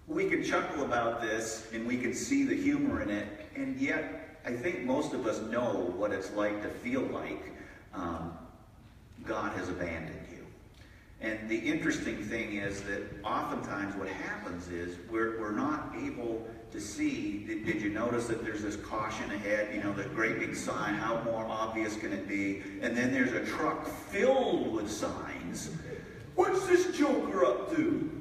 We can chuckle about this and we can see the humor in it, and yet I think most of us know what it's like to feel like God has abandoned you. And the interesting thing is that oftentimes what happens is we're not able to see. Did you notice that there's this caution ahead, you know, the great big sign, how more obvious can it be? And then there's a truck filled with signs. What's this joker up to?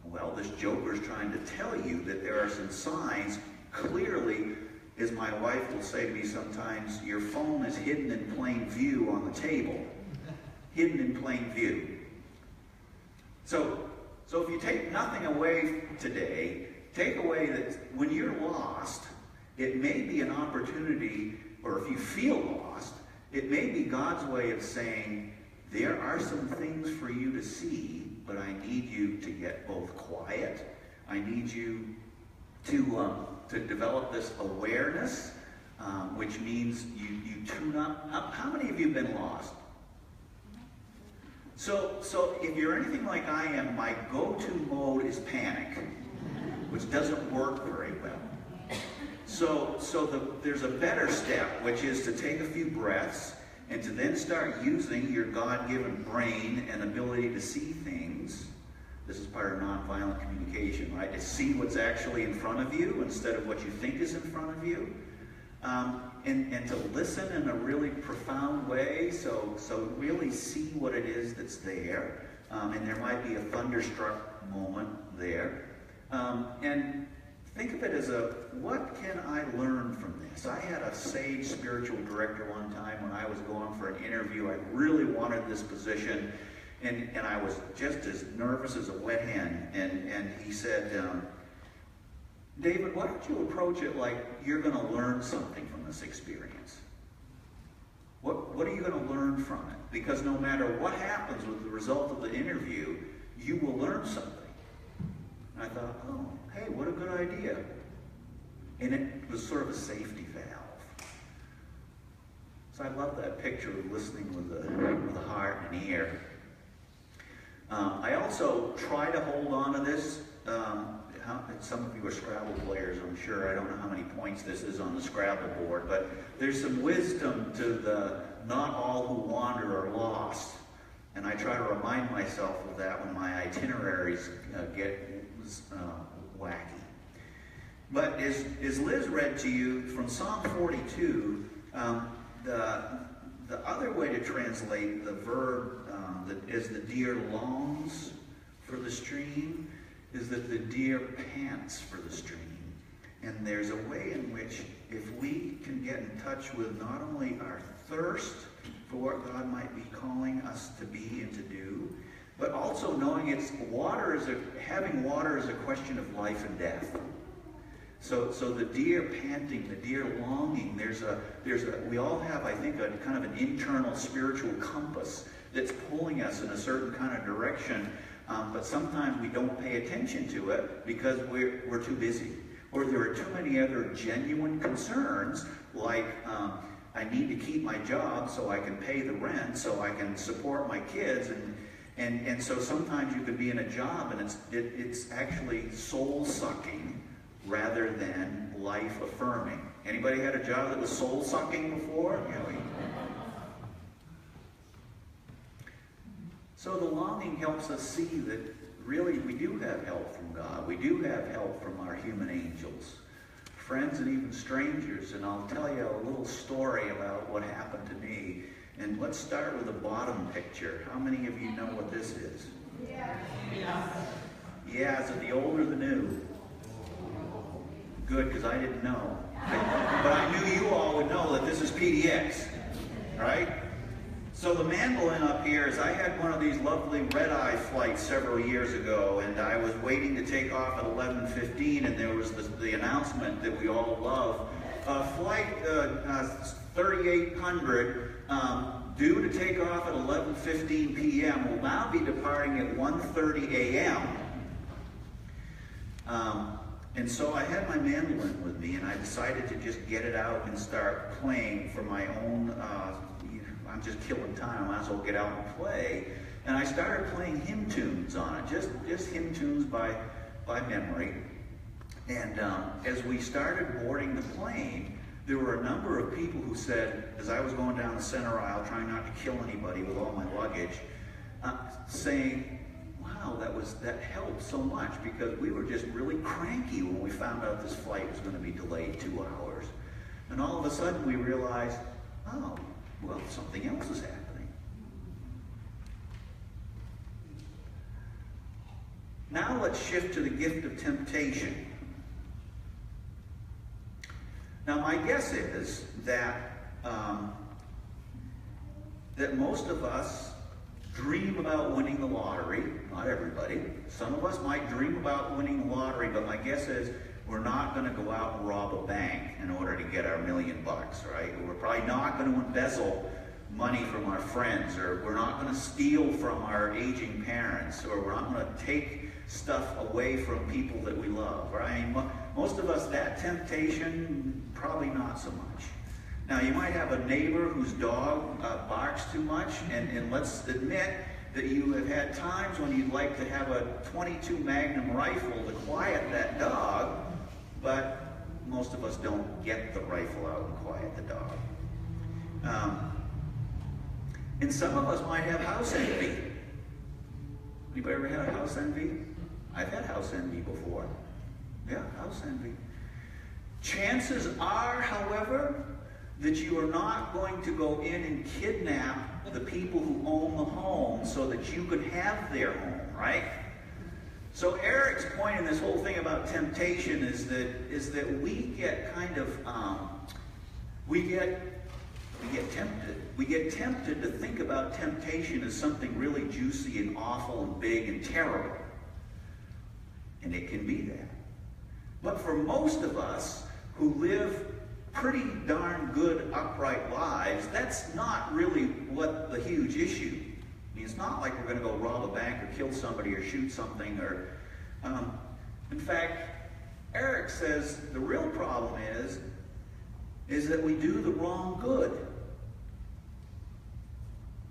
Well, this joker's trying to tell you that there are some signs. Clearly, as my wife will say to me sometimes, your phone is hidden in plain view on the table. Hidden in plain view. So if you take nothing away today, take away that when you're lost, it may be an opportunity, or if you feel lost, it may be God's way of saying, there are some things for you to see, but I need you to get both quiet. I need you to develop this awareness, which means you tune up. How many of you have been lost? So if you're anything like I am, my go-to mode is panic, which doesn't work very well. So there's a better step, which is to take a few breaths and to then start using your God-given brain and ability to see things. This is part of nonviolent communication, right? To see what's actually in front of you instead of what you think is in front of you. And to listen in a really profound way, so really see what it is that's there. And there might be a thunderstruck moment there. And think of it as what can I learn from this? I had a sage spiritual director one time when I was going for an interview. I really wanted this position, and I was just as nervous as a wet hen. And he said, David, why don't you approach it like you're going to learn something from this experience? What are you going to learn from it? Because no matter what happens with the result of the interview, you will learn something. And I thought, oh, hey, what a good idea. And it was sort of a safety valve. So I love that picture of listening with the heart and ear. I also try to hold on to this. Some of you are Scrabble players, I'm sure. I don't know how many points this is on the Scrabble board, but there's some wisdom to the not all who wander are lost. And I try to remind myself of that when my itineraries get wacky. But as Liz read to you from Psalm 42, the other way to translate the verb as the deer longs for the stream is that the deer pants for the stream. And there's a way in which if we can get in touch with not only our thirst for what God might be calling us to be and to do, but also knowing having water is a question of life and death. So the deer panting, the deer longing, we all have, I think, a kind of an internal spiritual compass that's pulling us in a certain kind of direction. But sometimes we don't pay attention to it because we're too busy. Or there are too many other genuine concerns, like I need to keep my job so I can pay the rent, so I can support my kids. And so sometimes you could be in a job and it's actually soul-sucking rather than life-affirming. Anybody had a job that was soul-sucking before? So the longing helps us see that really we do have help from God. We do have help from our human angels, friends and even strangers. And I'll tell you a little story about what happened to me. And let's start with the bottom picture. How many of you know what this is? Yeah. Yeah, is it the old or the new? Good, because I didn't know. But I knew you all would know that this is PDX, right? So the mandolin up here is I had one of these lovely red-eye flights several years ago, and I was waiting to take off at 11:15, and there was the announcement that we all love. Flight 3800, due to take off at 11:15 p.m., will now be departing at 1:30 a.m. And so I had my mandolin with me, and I decided to just get it out and start playing for my own, I'm just killing time, I might as well get out and play. And I started playing hymn tunes on it, just hymn tunes by by memory. And as we started boarding the plane, there were a number of people who said, as I was going down the center aisle trying not to kill anybody with all my luggage, saying, wow, that helped so much, because we were just really cranky when we found out this flight was going to be delayed 2 hours. And all of a sudden we realized, oh, well, something else is happening. Now let's shift to the gift of temptation. Now my guess is that that most of us dream about winning the lottery. Not everybody. Some of us might dream about winning the lottery, but my guess is we're not going to go out and rob a bank in order to get our $1 million, right? We're probably not going to embezzle money from our friends, or we're not going to steal from our aging parents, or we're not going to take stuff away from people that we love, right? I mean, most of us, that temptation, probably not so much. Now, you might have a neighbor whose dog barks too much, and let's admit that you have had times when you'd like to have a .22 Magnum rifle to quiet that dog, but most of us don't get the rifle out and quiet the dog. And some of us might have house envy. Anybody ever had a house envy? I've had house envy before. Yeah, house envy. Chances are, however, that you are not going to go in and kidnap the people who own the home so that you can have their home, right? So Eric's point in this whole thing about temptation is that we get kind of we get tempted. We get tempted to think about temptation as something really juicy and awful and big and terrible. And it can be that. But for most of us who live pretty darn good, upright lives, that's not really what the huge issue. I mean, it's not like we're going to go rob a bank or kill somebody or shoot something. Or, in fact, Eric says the real problem is that we do the wrong good.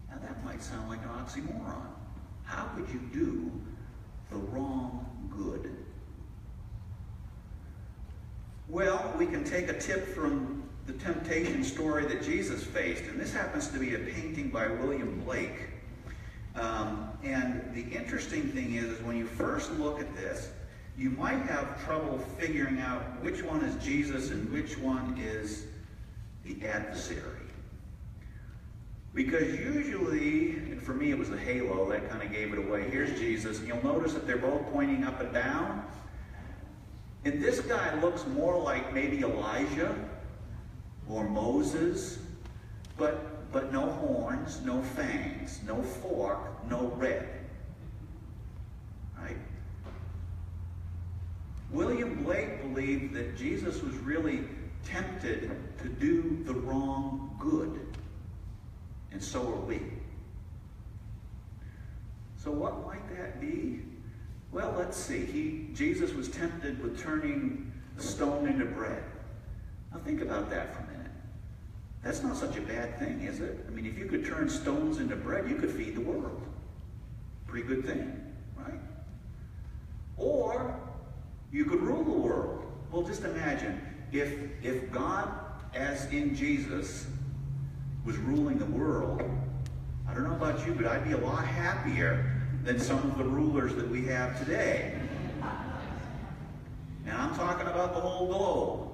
Now that might sound like an oxymoron. How could you do the wrong good? Well, we can take a tip from the temptation story that Jesus faced, and this happens to be a painting by William Blake. And the interesting thing is when you first look at this, you might have trouble figuring out which one is Jesus and which one is the adversary. Because usually, and for me it was the halo that kind of gave it away. Here's Jesus, and you'll notice that they're both pointing up and down. And this guy looks more like maybe Elijah or Moses, but no horns, no fangs, no fork, no red. Right? William Blake believed that Jesus was really tempted to do the wrong good. And so are we. So what might that be? Well, let's see. Jesus was tempted with turning a stone into bread. Now think about that for a minute. That's not such a bad thing, is it? I mean, if you could turn stones into bread, you could feed the world. Pretty good thing, right? Or you could rule the world. Well, just imagine if God, as in Jesus, was ruling the world. I don't know about you, but I'd be a lot happier than some of the rulers that we have today. And I'm talking about the whole globe.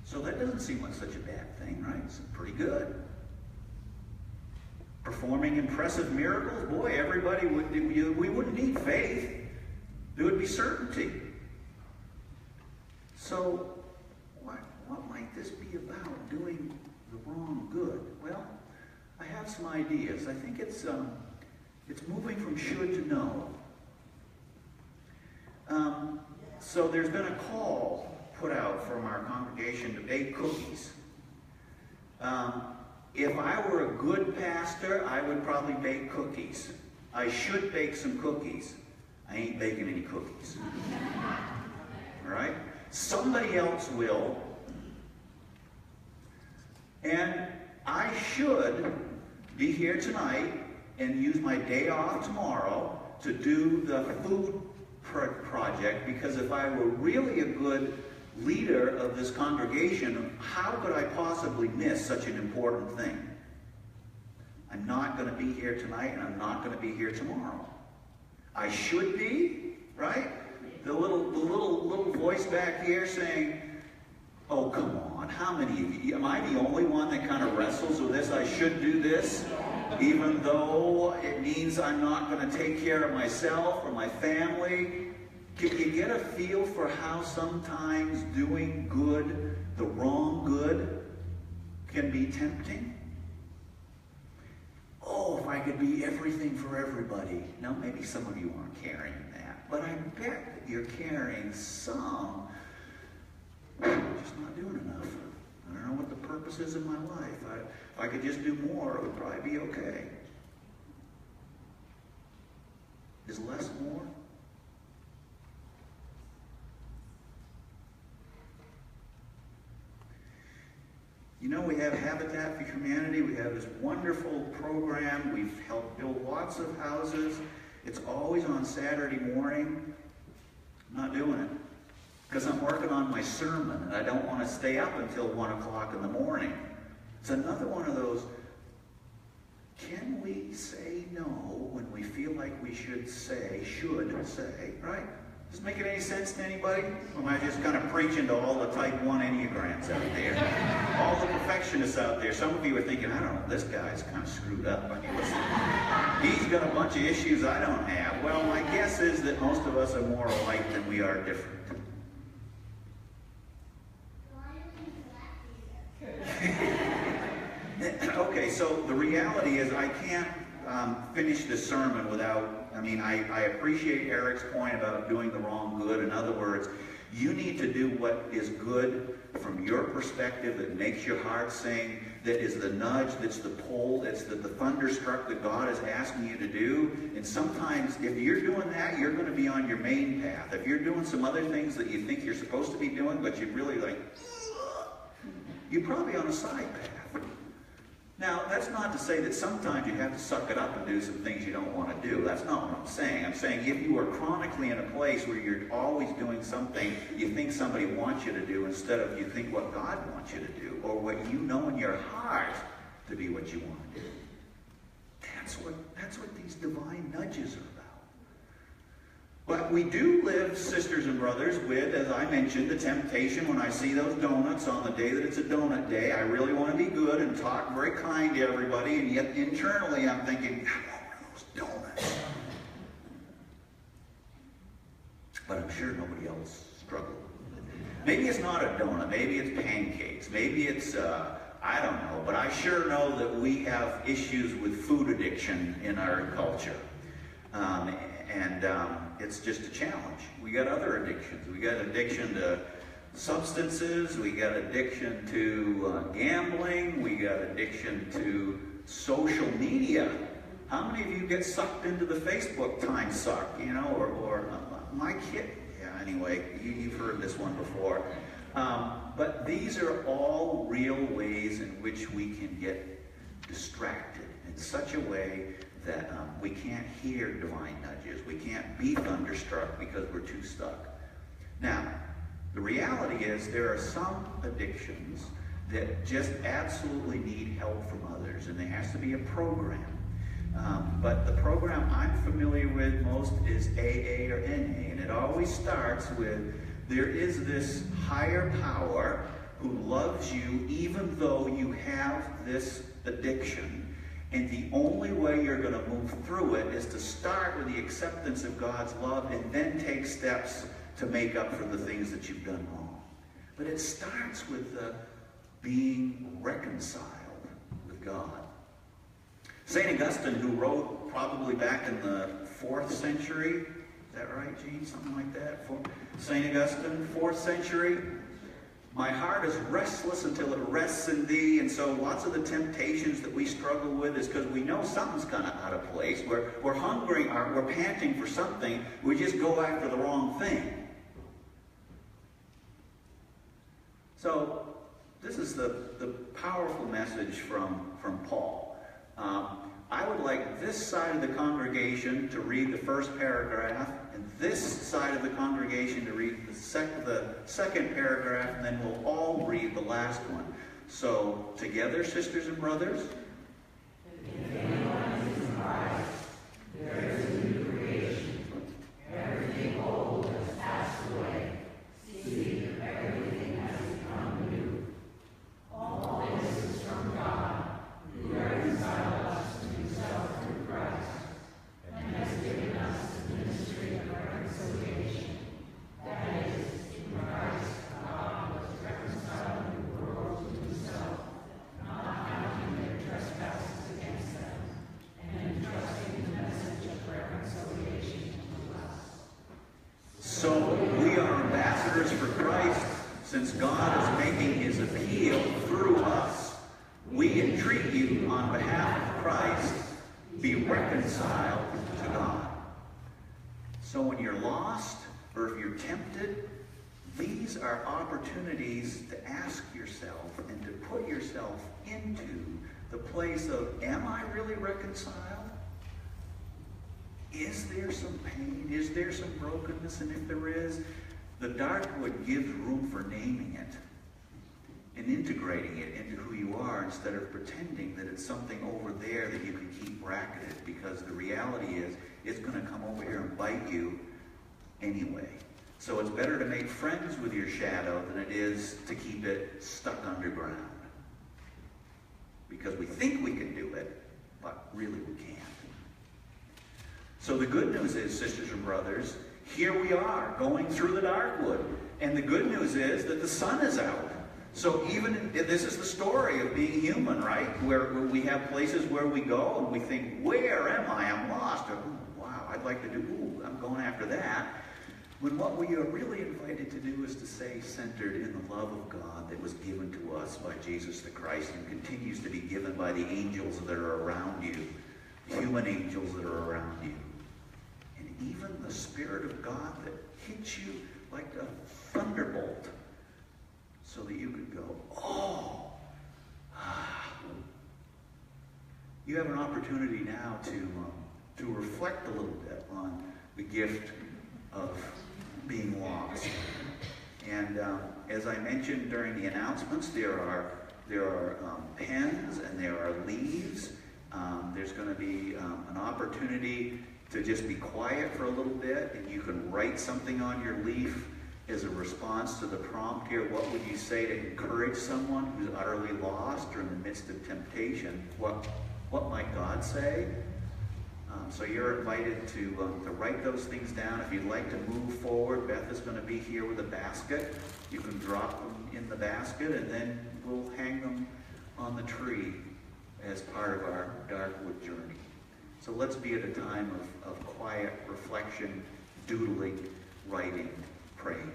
So that doesn't seem like such a bad thing, right? It's pretty good. Performing impressive miracles, boy, everybody would, we wouldn't need faith. There would be certainty. So what might this be about, doing the wrong good? Well, I have some ideas. I think it's moving from should to know. So there's been a call put out from our congregation to bake cookies. If I were a good pastor, I would probably bake cookies. I should bake some cookies. I ain't baking any cookies. All right? Somebody else will. And I should be here tonight and use my day off tomorrow to do the food project, because if I were really a good leader of this congregation, how could I possibly miss such an important thing? I'm not going to be here tonight, and I'm not going to be here tomorrow. I should be, right? The little voice back here saying, oh, come on, how many of you, am I the only one that kind of wrestles with this? I should do this, even though it means I'm not going to take care of myself or my family. Can you get a feel for how sometimes doing good, the wrong good, can be tempting? Oh, if I could be everything for everybody. Now, maybe some of you aren't carrying that, but I bet that you're carrying some. I'm just not doing enough. I don't know what the purpose is in my life. If I could just do more, it would probably be okay. Is less more? You know, we have Habitat for Humanity. We have this wonderful program. We've helped build lots of houses. It's always on Saturday morning. I'm not doing it because I'm working on my sermon, and I don't want to stay up until 1 o'clock in the morning. It's another one of those, can we say no when we feel like we should say, right? Does it make any sense to anybody? Or am I just kind of preaching to all the type 1 Enneagrams out there? All the perfectionists out there. Some of you are thinking, I don't know, this guy's kind of screwed up. I mean, listen, he's got a bunch of issues I don't have. Well, my guess is that most of us are more alike than we are different. Okay, so the reality is I can't finish this sermon without, I appreciate Eric's point about doing the wrong good. In other words, you need to do what is good from your perspective, that makes your heart sing, that is the nudge, that's the pull, that's the thunderstruck that God is asking you to do. And sometimes if you're doing that, you're going to be on your main path. If you're doing some other things that you think you're supposed to be doing, but you really like, you're probably on a side path. Now, that's not to say that sometimes you have to suck it up and do some things you don't want to do. That's not what I'm saying. I'm saying if you are chronically in a place where you're always doing something you think somebody wants you to do instead of you think what God wants you to do, or what you know in your heart to be what you want to do. That's what these divine nudges are about. But we do live, sisters and brothers, with, as I mentioned, the temptation when I see those donuts on the day that it's a donut day. I really want to be good and talk very kind to everybody, and yet internally I'm thinking, I want one of those donuts. But I'm sure nobody else struggled. Maybe it's not a donut. Maybe it's pancakes. Maybe it's, I don't know. But I sure know that we have issues with food addiction in our culture. It's just a challenge. We got other addictions. We got addiction to substances. We got addiction to gambling. We got addiction to social media. How many of you get sucked into the Facebook time suck? You know, or my kid. Yeah. Anyway, you've heard this one before. But these are all real ways in which we can get distracted in such a way that we can't hear divine nudges. We can't be thunderstruck because we're too stuck. Now, the reality is there are some addictions that just absolutely need help from others, and there has to be a program. But the program I'm familiar with most is AA or NA, and it always starts with, there is this higher power who loves you even though you have this addiction. And the only way you're going to move through it is to start with the acceptance of God's love and then take steps to make up for the things that you've done wrong. But it starts with being reconciled with God. St. Augustine, who wrote probably back in the 4th century, is that right, Gene? Something like that? St. Augustine, 4th century. My heart is restless until it rests in thee. And so lots of the temptations that we struggle with is because we know something's kind of out of place. We're hungry, we're panting for something. We just go after the wrong thing. So this is the powerful message from Paul. I would like this side of the congregation to read the first paragraph, and this side of the congregation to read the second paragraph, and then we'll all read the last one. So, together, sisters and brothers. If anyone is in Christ, there is a new creation. Everything old has passed away. See, everything has become new. All this is from God, who reconciled us to himself through Christ, and has given us the ministry of reconciliation. That is, in Christ, God was reconciling the world to himself, not counting their trespasses against them, and entrusting the message of reconciliation to us. So we are ambassadors for Christ, since God is making his appeal through us. We entreat you on behalf of Christ, be reconciled to God. So when you're lost, or if you're tempted, these are opportunities to ask yourself and to put yourself into the place of, am I really reconciled? Is there some pain? Is there some brokenness? And if there is, the Darkwood gives room for naming it and integrating it into who you are instead of pretending that it's something over there that you can keep bracketed, because the reality is it's going to come over here and bite you anyway. So it's better to make friends with your shadow than it is to keep it stuck underground. Because we think we can do it, but really we can't. So the good news is, sisters and brothers, here we are going through the Darkwood. And the good news is that the sun is out. So even, this is the story of being human, right? Where we have places where we go and we think, where am I? I'm lost. Or, wow, I'd like to do, I'm going after that. When what we are really invited to do is to stay centered in the love of God that was given to us by Jesus the Christ and continues to be given by the angels that are around you, human angels that are around you. And even the Spirit of God that hits you like a thunderbolt so that you could go, oh, You have an opportunity now to reflect a little bit on the gift of being lost. And as I mentioned during the announcements, there are pens and there are leaves. There's going to be an opportunity to just be quiet for a little bit, and you can write something on your leaf as a response to the prompt here. What would you say to encourage someone who's utterly lost or in the midst of temptation? What might God say? So you're invited to write those things down. If you'd like to move forward, Beth is going to be here with a basket. You can drop them in the basket, and then we'll hang them on the tree as part of our Darkwood journey. So let's be at a time of quiet reflection, doodling, writing, praying.